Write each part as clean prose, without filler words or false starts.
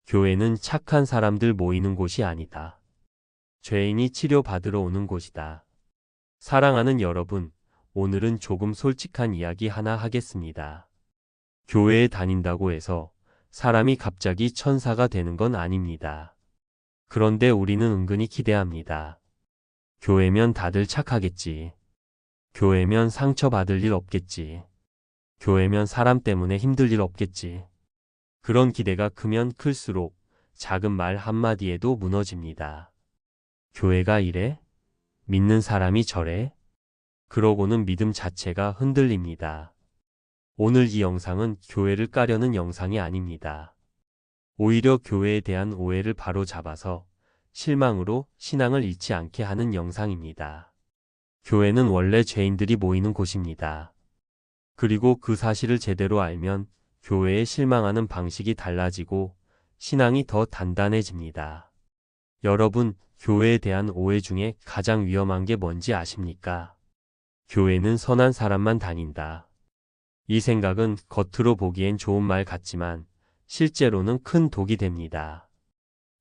교회는 착한 사람들 모이는 곳이 아니다. 죄인이 치료받으러 오는 곳이다. 사랑하는 여러분, 오늘은 조금 솔직한 이야기 하나 하겠습니다. 교회에 다닌다고 해서 사람이 갑자기 천사가 되는 건 아닙니다. 그런데 우리는 은근히 기대합니다. 교회면 다들 착하겠지. 교회면 상처받을 일 없겠지. 교회면 사람 때문에 힘들 일 없겠지. 그런 기대가 크면 클수록 작은 말 한마디에도 무너집니다. 교회가 이래? 믿는 사람이 저래? 그러고는 믿음 자체가 흔들립니다. 오늘 이 영상은 교회를 까려는 영상이 아닙니다. 오히려 교회에 대한 오해를 바로잡아서 실망으로 신앙을 잃지 않게 하는 영상입니다. 교회는 원래 죄인들이 모이는 곳입니다. 그리고 그 사실을 제대로 알면 교회에 실망하는 방식이 달라지고 신앙이 더 단단해집니다. 여러분, 교회에 대한 오해 중에 가장 위험한 게 뭔지 아십니까? 교회는 선한 사람만 다닌다. 이 생각은 겉으로 보기엔 좋은 말 같지만 실제로는 큰 독이 됩니다.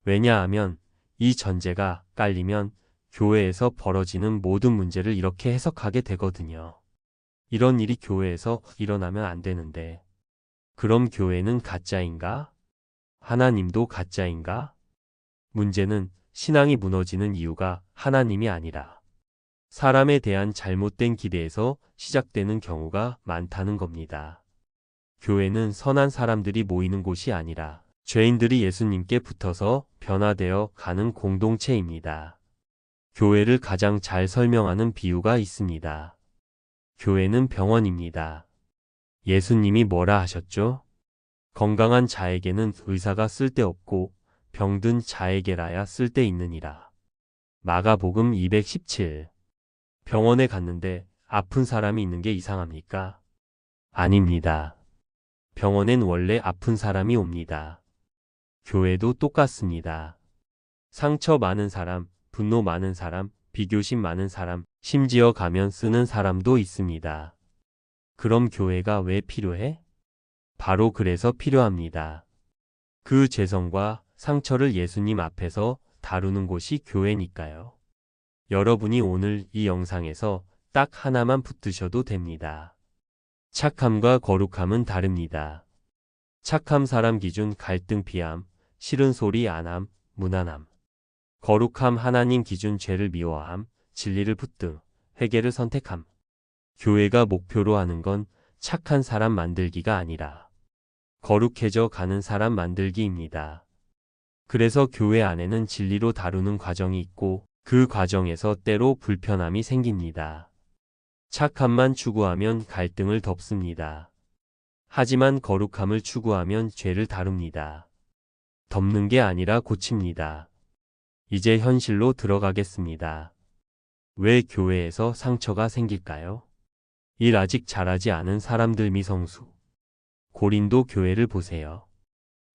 왜냐하면 이 전제가 깔리면 교회에서 벌어지는 모든 문제를 이렇게 해석하게 되거든요. 이런 일이 교회에서 일어나면 안 되는데, 그럼 교회는 가짜인가? 하나님도 가짜인가? 문제는 신앙이 무너지는 이유가 하나님이 아니라 사람에 대한 잘못된 기대에서 시작되는 경우가 많다는 겁니다. 교회는 선한 사람들이 모이는 곳이 아니라 죄인들이 예수님께 붙어서 변화되어 가는 공동체입니다. 교회를 가장 잘 설명하는 비유가 있습니다. 교회는 병원입니다. 예수님이 뭐라 하셨죠? 건강한 자에게는 의사가 쓸데없고 병든 자에게라야 쓸데있느니라. 마가복음 217. 병원에 갔는데 아픈 사람이 있는 게 이상합니까? 아닙니다. 병원엔 원래 아픈 사람이 옵니다. 교회도 똑같습니다. 상처 많은 사람, 분노 많은 사람, 비교심 많은 사람, 심지어 가면 쓰는 사람도 있습니다. 그럼 교회가 왜 필요해? 바로 그래서 필요합니다. 그 죄성과 상처를 예수님 앞에서 다루는 곳이 교회니까요. 여러분이 오늘 이 영상에서 딱 하나만 붙드셔도 됩니다. 착함과 거룩함은 다릅니다. 착함 사람 기준 갈등 피함, 싫은 소리 안함, 무난함. 거룩함 하나님 기준 죄를 미워함, 진리를 붙듦, 회개를 선택함. 교회가 목표로 하는 건 착한 사람 만들기가 아니라 거룩해져 가는 사람 만들기입니다. 그래서 교회 안에는 진리로 다루는 과정이 있고 그 과정에서 때로 불편함이 생깁니다. 착함만 추구하면 갈등을 덮습니다. 하지만 거룩함을 추구하면 죄를 다룹니다. 덮는 게 아니라 고칩니다. 이제 현실로 들어가겠습니다. 왜 교회에서 상처가 생길까요? 일 아직 잘하지 않은 사람들 미성수. 고린도 교회를 보세요.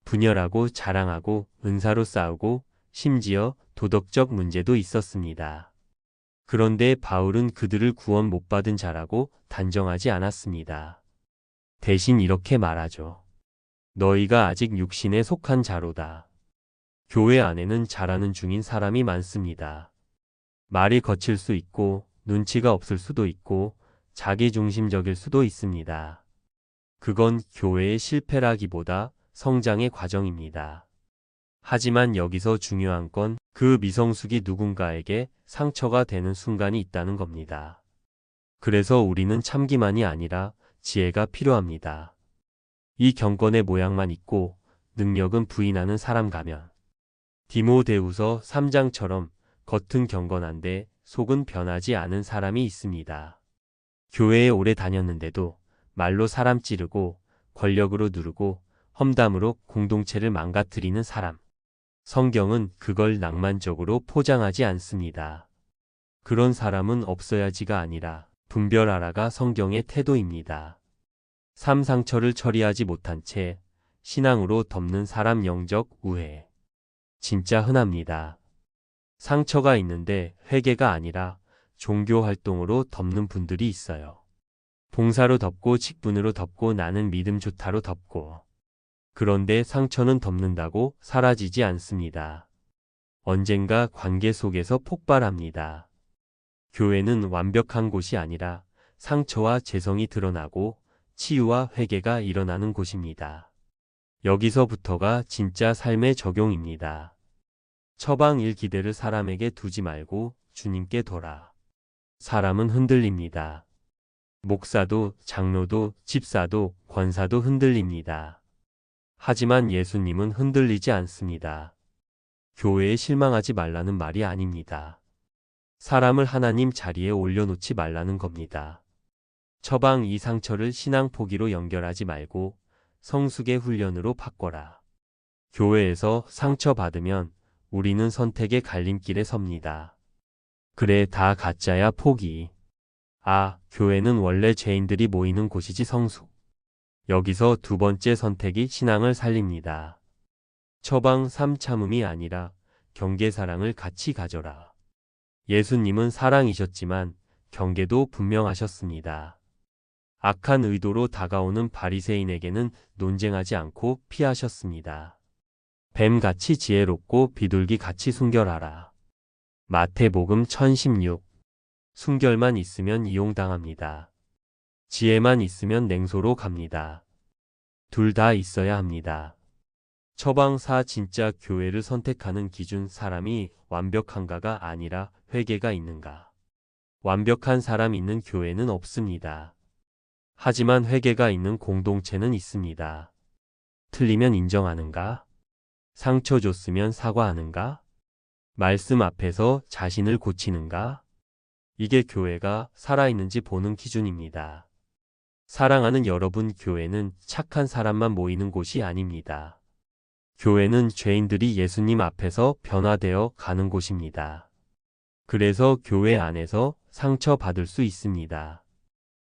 분열하고 자랑하고 은사로 싸우고 심지어 도덕적 문제도 있었습니다. 그런데 바울은 그들을 구원 못 받은 자라고 단정하지 않았습니다. 대신 이렇게 말하죠. 너희가 아직 육신에 속한 자로다. 교회 안에는 잘하는 중인 사람이 많습니다. 말이 거칠 수 있고 눈치가 없을 수도 있고 자기중심적일 수도 있습니다. 그건 교회의 실패라기보다 성장의 과정입니다. 하지만 여기서 중요한 건 그 미성숙이 누군가에게 상처가 되는 순간이 있다는 겁니다. 그래서 우리는 참기만이 아니라 지혜가 필요합니다. 이 경건의 모양만 있고 능력은 부인하는 사람 가면 디모데후서 3장처럼 겉은 경건한데 속은 변하지 않은 사람이 있습니다. 교회에 오래 다녔는데도 말로 사람 찌르고 권력으로 누르고 험담으로 공동체를 망가뜨리는 사람. 성경은 그걸 낭만적으로 포장하지 않습니다. 그런 사람은 없어야지가 아니라 분별하라가 성경의 태도입니다. 삶 상처를 처리하지 못한 채 신앙으로 덮는 사람 영적 우회. 진짜 흔합니다. 상처가 있는데 회개가 아니라 종교 활동으로 덮는 분들이 있어요. 봉사로 덮고 직분으로 덮고 나는 믿음 좋다로 덮고 그런데 상처는 덮는다고 사라지지 않습니다. 언젠가 관계 속에서 폭발합니다. 교회는 완벽한 곳이 아니라 상처와 재성이 드러나고 치유와 회개가 일어나는 곳입니다. 여기서부터가 진짜 삶의 적용입니다. 처방 1 기대를 사람에게 두지 말고 주님께 둬라. 사람은 흔들립니다. 목사도, 장로도, 집사도, 권사도 흔들립니다. 하지만 예수님은 흔들리지 않습니다. 교회에 실망하지 말라는 말이 아닙니다. 사람을 하나님 자리에 올려놓지 말라는 겁니다. 처방 2 상처를 신앙 포기로 연결하지 말고 성숙의 훈련으로 바꿔라. 교회에서 상처받으면 우리는 선택의 갈림길에 섭니다. 그래, 다 가짜야 포기. 아, 교회는 원래 죄인들이 모이는 곳이지 성숙. 여기서 두 번째 선택이 신앙을 살립니다. 처방 3 참음이 아니라 경계 사랑을 같이 가져라. 예수님은 사랑이셨지만 경계도 분명하셨습니다. 악한 의도로 다가오는 바리새인에게는 논쟁하지 않고 피하셨습니다. 뱀같이 지혜롭고 비둘기같이 순결하라. 마태복음 1016. 순결만 있으면 이용당합니다. 지혜만 있으면 냉소로 갑니다. 둘 다 있어야 합니다. 처방 4 진짜 교회를 선택하는 기준 사람이 완벽한가가 아니라 회개가 있는가. 완벽한 사람 있는 교회는 없습니다. 하지만 회개가 있는 공동체는 있습니다. 틀리면 인정하는가? 상처 줬으면 사과하는가? 말씀 앞에서 자신을 고치는가? 이게 교회가 살아있는지 보는 기준입니다. 사랑하는 여러분, 교회는 착한 사람만 모이는 곳이 아닙니다. 교회는 죄인들이 예수님 앞에서 변화되어 가는 곳입니다. 그래서 교회 안에서 상처받을 수 있습니다.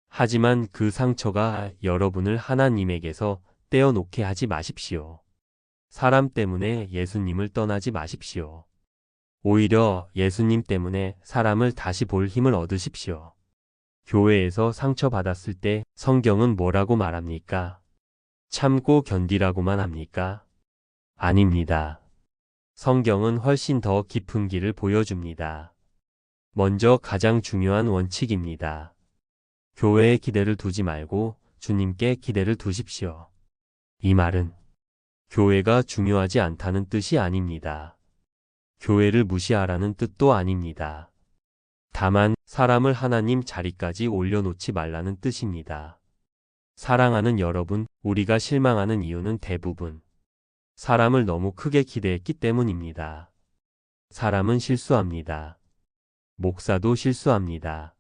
하지만 그 상처가 여러분을 하나님에게서 떼어놓게 하지 마십시오. 사람 때문에 예수님을 떠나지 마십시오. 오히려 예수님 때문에 사람을 다시 볼 힘을 얻으십시오. 교회에서 상처받았을 때 성경은 뭐라고 말합니까? 참고 견디라고만 합니까? 아닙니다. 성경은 훨씬 더 깊은 길을 보여줍니다. 먼저 가장 중요한 원칙입니다. 교회에 기대를 두지 말고 주님께 기대를 두십시오. 이 말은 교회가 중요하지 않다는 뜻이 아닙니다. 교회를 무시하라는 뜻도 아닙니다. 다만 사람을 하나님 자리까지 올려놓지 말라는 뜻입니다. 사랑하는 여러분, 우리가 실망하는 이유는 대부분 사람을 너무 크게 기대했기 때문입니다. 사람은 실수합니다. 목사도 실수합니다.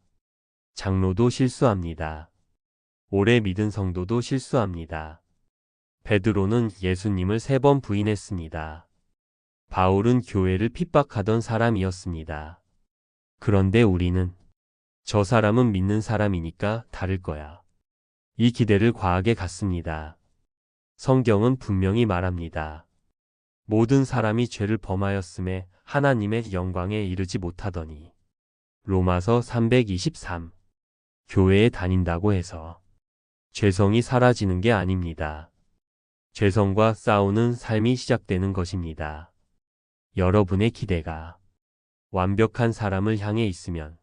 장로도 실수합니다. 오래 믿은 성도도 실수합니다. 베드로는 예수님을 3번 부인했습니다. 바울은 교회를 핍박하던 사람이었습니다. 그런데 우리는 저 사람은 믿는 사람이니까 다를 거야. 이 기대를 과하게 갖습니다. 성경은 분명히 말합니다. 모든 사람이 죄를 범하였음에 하나님의 영광에 이르지 못하더니. 로마서 323. 교회에 다닌다고 해서 죄성이 사라지는 게 아닙니다. 죄성과 싸우는 삶이 시작되는 것입니다. 여러분의 기대가 완벽한 사람을 향해 있으면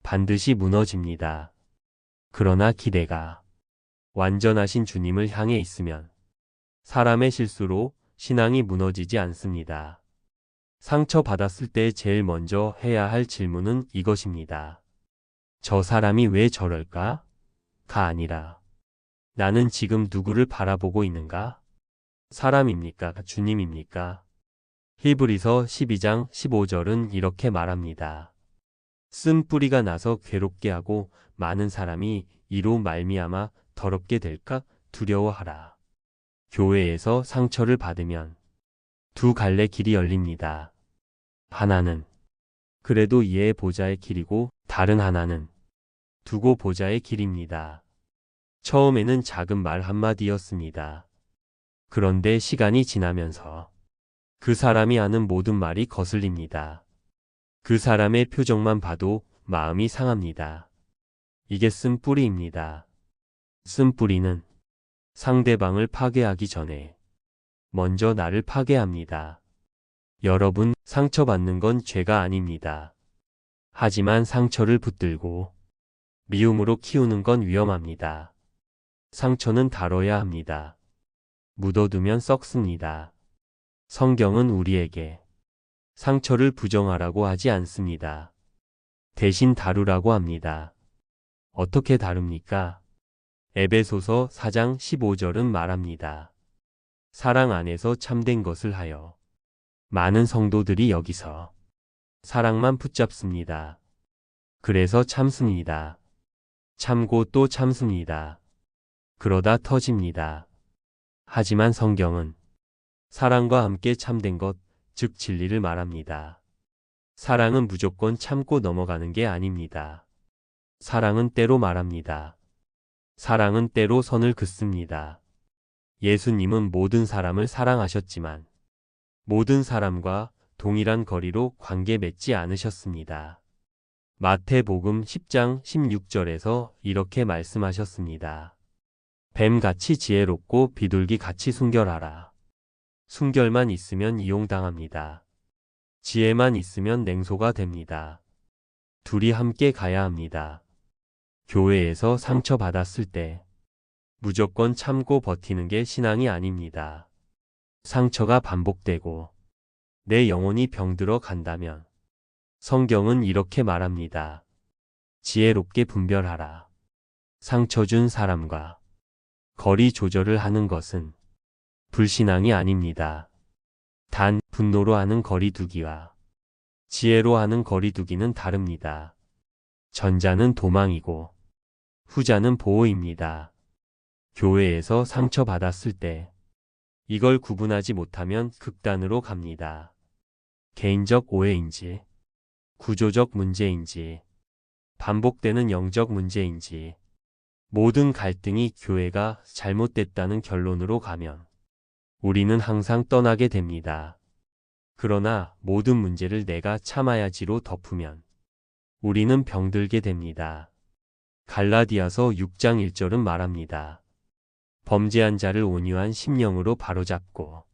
반드시 무너집니다. 그러나 기대가 완전하신 주님을 향해 있으면 사람의 실수로 신앙이 무너지지 않습니다. 상처받았을 때 제일 먼저 해야 할 질문은 이것입니다. 저 사람이 왜 저럴까? 가 아니라 나는 지금 누구를 바라보고 있는가? 사람입니까? 주님입니까? 히브리서 12장 15절은 이렇게 말합니다. 쓴 뿌리가 나서 괴롭게 하고 많은 사람이 이로 말미암아 더럽게 될까 두려워하라. 교회에서 상처를 받으면 두 갈래 길이 열립니다. 하나는 그래도 이해 보자의 길이고 다른 하나는 두고 보자의 길입니다. 처음에는 작은 말 한마디였습니다. 그런데 시간이 지나면서 그 사람이 하는 모든 말이 거슬립니다. 그 사람의 표정만 봐도 마음이 상합니다. 이게 쓴 뿌리입니다. 쓴 뿌리는 상대방을 파괴하기 전에 먼저 나를 파괴합니다. 여러분, 상처받는 건 죄가 아닙니다. 하지만 상처를 붙들고 미움으로 키우는 건 위험합니다. 상처는 다뤄야 합니다. 묻어두면 썩습니다. 성경은 우리에게 상처를 부정하라고 하지 않습니다. 대신 다루라고 합니다. 어떻게 다룹니까? 에베소서 4장 15절은 말합니다. 사랑 안에서 참된 것을 하여. 많은 성도들이 여기서 사랑만 붙잡습니다. 그래서 참습니다. 참고 또 참습니다. 그러다 터집니다. 하지만 성경은 사랑과 함께 참된 것, 즉 진리를 말합니다. 사랑은 무조건 참고 넘어가는 게 아닙니다. 사랑은 때로 말합니다. 사랑은 때로 선을 긋습니다. 예수님은 모든 사람을 사랑하셨지만 모든 사람과 동일한 거리로 관계 맺지 않으셨습니다. 마태복음 10장 16절에서 이렇게 말씀하셨습니다. 뱀같이 지혜롭고 비둘기같이 순결하라. 순결만 있으면 이용당합니다. 지혜만 있으면 냉소가 됩니다. 둘이 함께 가야 합니다. 교회에서 상처받았을 때 무조건 참고 버티는 게 신앙이 아닙니다. 상처가 반복되고 내 영혼이 병들어 간다면 성경은 이렇게 말합니다. 지혜롭게 분별하라. 상처 준 사람과 거리 조절을 하는 것은 불신앙이 아닙니다. 단, 분노로 하는 거리두기와 지혜로 하는 거리두기는 다릅니다. 전자는 도망이고 후자는 보호입니다. 교회에서 상처받았을 때 이걸 구분하지 못하면 극단으로 갑니다. 개인적 오해인지, 구조적 문제인지, 반복되는 영적 문제인지, 모든 갈등이 교회가 잘못됐다는 결론으로 가면 우리는 항상 떠나게 됩니다. 그러나 모든 문제를 내가 참아야지로 덮으면 우리는 병들게 됩니다. 갈라디아서 6장 1절은 말합니다. 범죄한 자를 온유한 심령으로 바로잡고.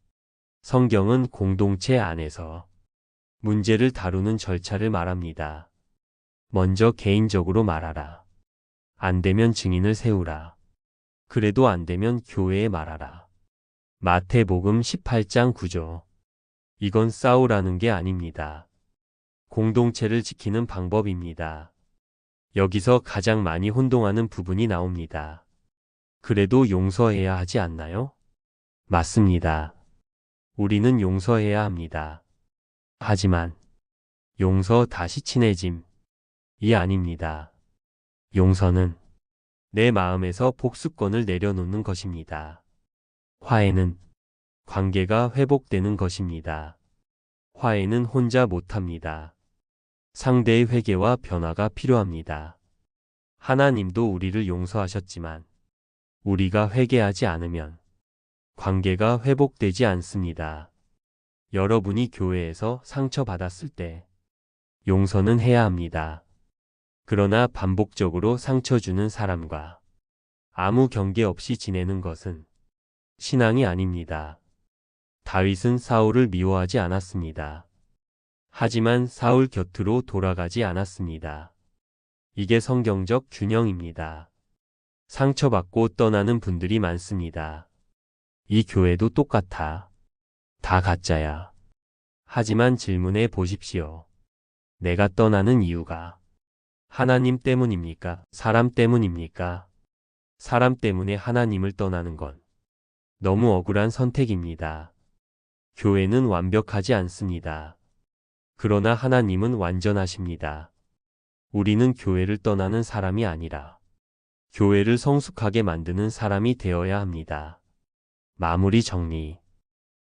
성경은 공동체 안에서 문제를 다루는 절차를 말합니다. 먼저 개인적으로 말하라. 안 되면 증인을 세우라. 그래도 안 되면 교회에 말하라. 마태복음 18장 9절. 이건 싸우라는 게 아닙니다. 공동체를 지키는 방법입니다. 여기서 가장 많이 혼동하는 부분이 나옵니다. 그래도 용서해야 하지 않나요? 맞습니다. 우리는 용서해야 합니다. 하지만 용서 다시 친해짐이 아닙니다. 용서는 내 마음에서 복수권을 내려놓는 것입니다. 화해는 관계가 회복되는 것입니다. 화해는 혼자 못합니다. 상대의 회개와 변화가 필요합니다. 하나님도 우리를 용서하셨지만 우리가 회개하지 않으면 관계가 회복되지 않습니다. 여러분이 교회에서 상처받았을 때 용서는 해야 합니다. 그러나 반복적으로 상처 주는 사람과 아무 경계 없이 지내는 것은 신앙이 아닙니다. 다윗은 사울을 미워하지 않았습니다. 하지만 사울 곁으로 돌아가지 않았습니다. 이게 성경적 균형입니다. 상처받고 떠나는 분들이 많습니다. 이 교회도 똑같아. 다 가짜야. 하지만 질문해 보십시오. 내가 떠나는 이유가 하나님 때문입니까? 사람 때문입니까? 사람 때문에 하나님을 떠나는 건 너무 억울한 선택입니다. 교회는 완벽하지 않습니다. 그러나 하나님은 완전하십니다. 우리는 교회를 떠나는 사람이 아니라 교회를 성숙하게 만드는 사람이 되어야 합니다. 마무리 정리.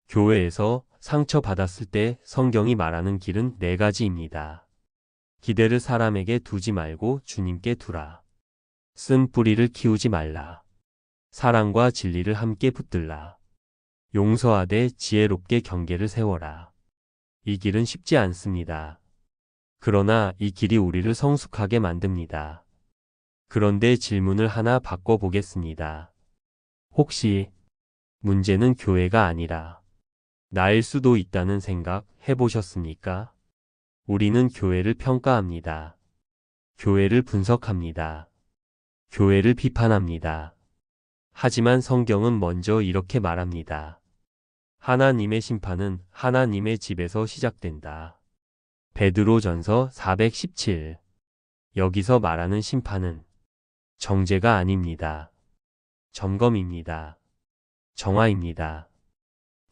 교회에서 상처받았을 때 성경이 말하는 길은 4가지입니다. 기대를 사람에게 두지 말고 주님께 두라. 쓴 뿌리를 키우지 말라. 사랑과 진리를 함께 붙들라. 용서하되 지혜롭게 경계를 세워라. 이 길은 쉽지 않습니다. 그러나 이 길이 우리를 성숙하게 만듭니다. 그런데 질문을 하나 바꿔보겠습니다. 혹시 문제는 교회가 아니라 나일 수도 있다는 생각 해보셨습니까? 우리는 교회를 평가합니다. 교회를 분석합니다. 교회를 비판합니다. 하지만 성경은 먼저 이렇게 말합니다. 하나님의 심판은 하나님의 집에서 시작된다. 베드로전서 4:17. 여기서 말하는 심판은 정죄가 아닙니다. 점검입니다. 정화입니다.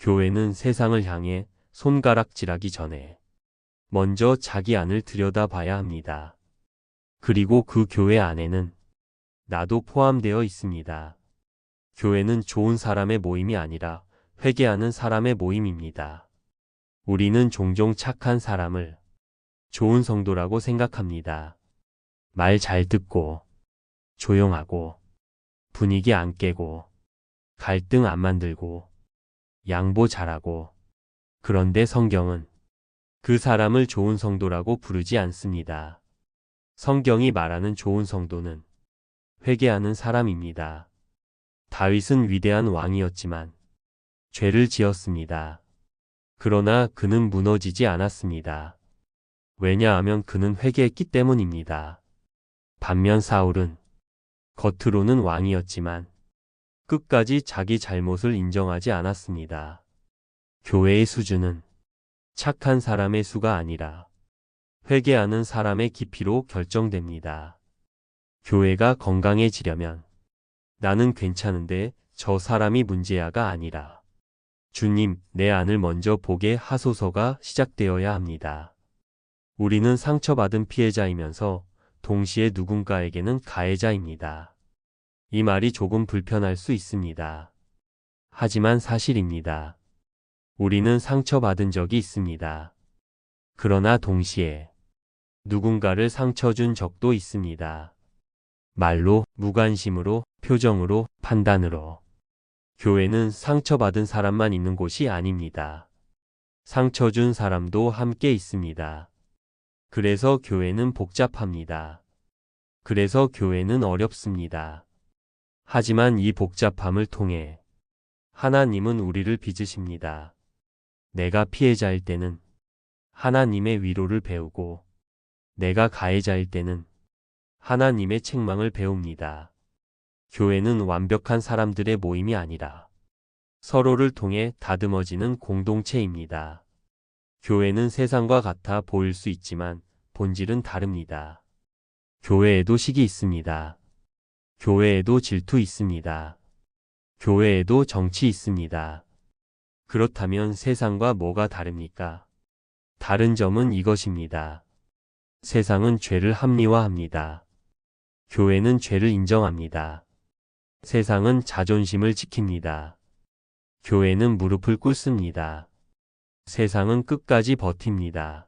교회는 세상을 향해 손가락질하기 전에 먼저 자기 안을 들여다봐야 합니다. 그리고 그 교회 안에는 나도 포함되어 있습니다. 교회는 좋은 사람의 모임이 아니라 회개하는 사람의 모임입니다. 우리는 종종 착한 사람을 좋은 성도라고 생각합니다. 말 잘 듣고, 조용하고, 분위기 안 깨고, 갈등 안 만들고, 양보 잘하고. 그런데 성경은 그 사람을 좋은 성도라고 부르지 않습니다. 성경이 말하는 좋은 성도는 회개하는 사람입니다. 다윗은 위대한 왕이었지만 죄를 지었습니다. 그러나 그는 무너지지 않았습니다. 왜냐하면 그는 회개했기 때문입니다. 반면 사울은 겉으로는 왕이었지만 끝까지 자기 잘못을 인정하지 않았습니다. 교회의 수준은 착한 사람의 수가 아니라 회개하는 사람의 깊이로 결정됩니다. 교회가 건강해지려면 나는 괜찮은데 저 사람이 문제야가 아니라 주님, 내 안을 먼저 보게 하소서가 시작되어야 합니다. 우리는 상처받은 피해자이면서 동시에 누군가에게는 가해자입니다. 이 말이 조금 불편할 수 있습니다. 하지만 사실입니다. 우리는 상처받은 적이 있습니다. 그러나 동시에 누군가를 상처 준 적도 있습니다. 말로, 무관심으로, 표정으로, 판단으로. 교회는 상처받은 사람만 있는 곳이 아닙니다. 상처 준 사람도 함께 있습니다. 그래서 교회는 복잡합니다. 그래서 교회는 어렵습니다. 하지만 이 복잡함을 통해 하나님은 우리를 빚으십니다. 내가 피해자일 때는 하나님의 위로를 배우고 내가 가해자일 때는 하나님의 책망을 배웁니다. 교회는 완벽한 사람들의 모임이 아니라 서로를 통해 다듬어지는 공동체입니다. 교회는 세상과 같아 보일 수 있지만 본질은 다릅니다. 교회에도 시기 있습니다. 교회에도 질투 있습니다. 교회에도 정치 있습니다. 그렇다면 세상과 뭐가 다릅니까? 다른 점은 이것입니다. 세상은 죄를 합리화합니다. 교회는 죄를 인정합니다. 세상은 자존심을 지킵니다. 교회는 무릎을 꿇습니다. 세상은 끝까지 버팁니다.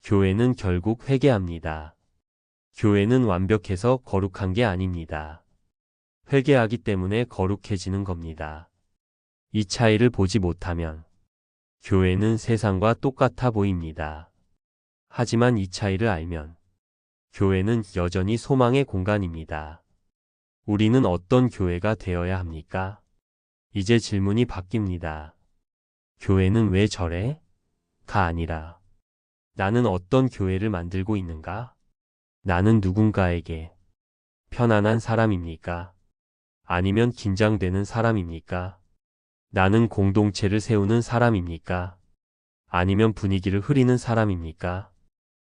교회는 결국 회개합니다. 교회는 완벽해서 거룩한 게 아닙니다. 회개하기 때문에 거룩해지는 겁니다. 이 차이를 보지 못하면 교회는 세상과 똑같아 보입니다. 하지만 이 차이를 알면 교회는 여전히 소망의 공간입니다. 우리는 어떤 교회가 되어야 합니까? 이제 질문이 바뀝니다. 교회는 왜 저래? 가 아니라 나는 어떤 교회를 만들고 있는가? 나는 누군가에게 편안한 사람입니까? 아니면 긴장되는 사람입니까? 나는 공동체를 세우는 사람입니까? 아니면 분위기를 흐리는 사람입니까?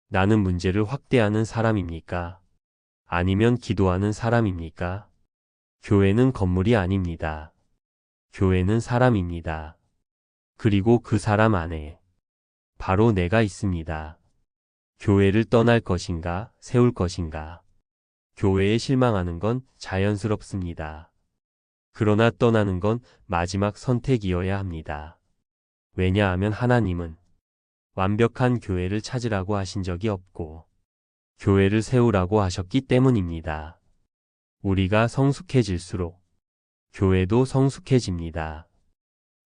나는 문제를 확대하는 사람입니까? 아니면 기도하는 사람입니까? 교회는 건물이 아닙니다. 교회는 사람입니다. 그리고 그 사람 안에 바로 내가 있습니다. 교회를 떠날 것인가, 세울 것인가? 교회에 실망하는 건 자연스럽습니다. 그러나 떠나는 건 마지막 선택이어야 합니다. 왜냐하면 하나님은 완벽한 교회를 찾으라고 하신 적이 없고 교회를 세우라고 하셨기 때문입니다. 우리가 성숙해질수록 교회도 성숙해집니다.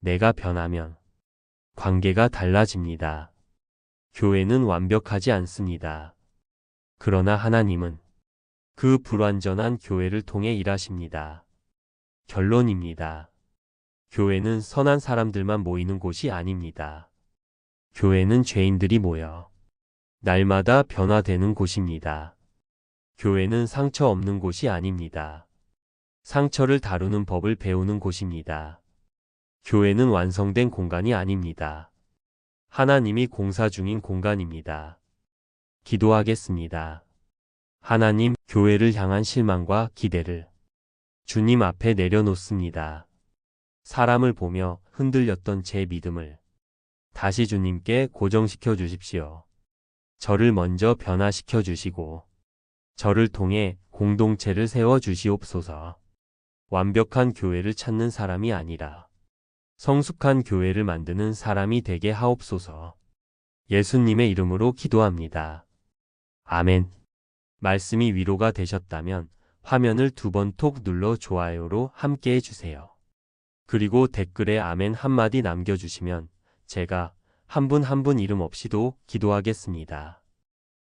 내가 변하면 관계가 달라집니다. 교회는 완벽하지 않습니다. 그러나 하나님은 그 불완전한 교회를 통해 일하십니다. 결론입니다. 교회는 선한 사람들만 모이는 곳이 아닙니다. 교회는 죄인들이 모여 날마다 변화되는 곳입니다. 교회는 상처 없는 곳이 아닙니다. 상처를 다루는 법을 배우는 곳입니다. 교회는 완성된 공간이 아닙니다. 하나님이 공사 중인 공간입니다. 기도하겠습니다. 하나님, 교회를 향한 실망과 기대를 주님 앞에 내려놓습니다. 사람을 보며 흔들렸던 제 믿음을 다시 주님께 고정시켜 주십시오. 저를 먼저 변화시켜 주시고 저를 통해 공동체를 세워 주시옵소서. 완벽한 교회를 찾는 사람이 아니라 성숙한 교회를 만드는 사람이 되게 하옵소서. 예수님의 이름으로 기도합니다. 아멘. 말씀이 위로가 되셨다면 화면을 2번 톡 눌러 좋아요로 함께 해주세요. 그리고 댓글에 아멘 한마디 남겨주시면 제가 한 분 한 분 이름 없이도 기도하겠습니다.